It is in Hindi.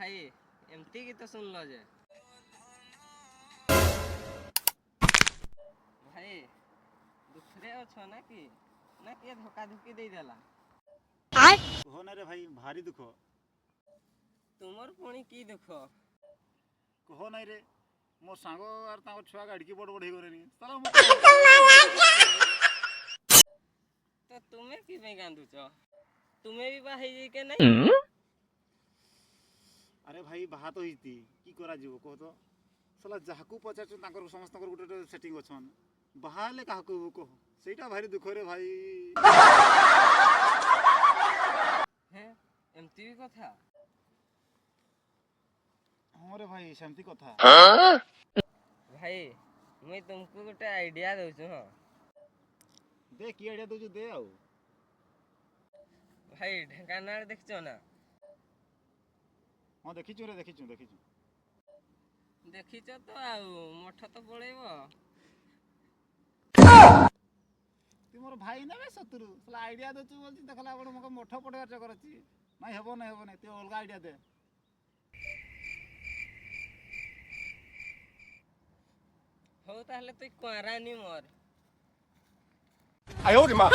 भाई एमती की तो सुन लो जे भाई दुखरे अच्छो ना कि धोखा धुकी दे देला हो ना रे भाई भारी दुख तुमर पुणी की दुख कहो नहीं रे मो सांग और ताको छुआ गाड़ी की बड़ बड़ हेगरेनी साला तो तुम्हें कि में गांधुच तुम्हें भी बाही जी के नहीं अरे भाई बाहा तो होती की करा जीव कह तो साला जहाकू पचार ताकर समस्त गोटे सेटिंग अछन बाहा ले काहकू कह सेटा भारी दुख रे भाई हैं एमती भी कथा हाँ रे भाई सेमती कथा भाई मुई तुमको गोटे आइडिया दउछु हां दे की आइडिया दउछु दे आउ भाई ढेंकानाल देखछो ना हाँ देखिछु रे देखिछु देखिଛ तो आउ मठ तो पळेबो तुमर भाई ना बे शत्रु साला आइडिया दउछु बोलछि देखला बड़ मको मठ पडवार चकर अछि नहीं हेबो नहीं ते अलगा आइडिया दे हो ताहले तो क्वारानी मोर哎呦我的妈！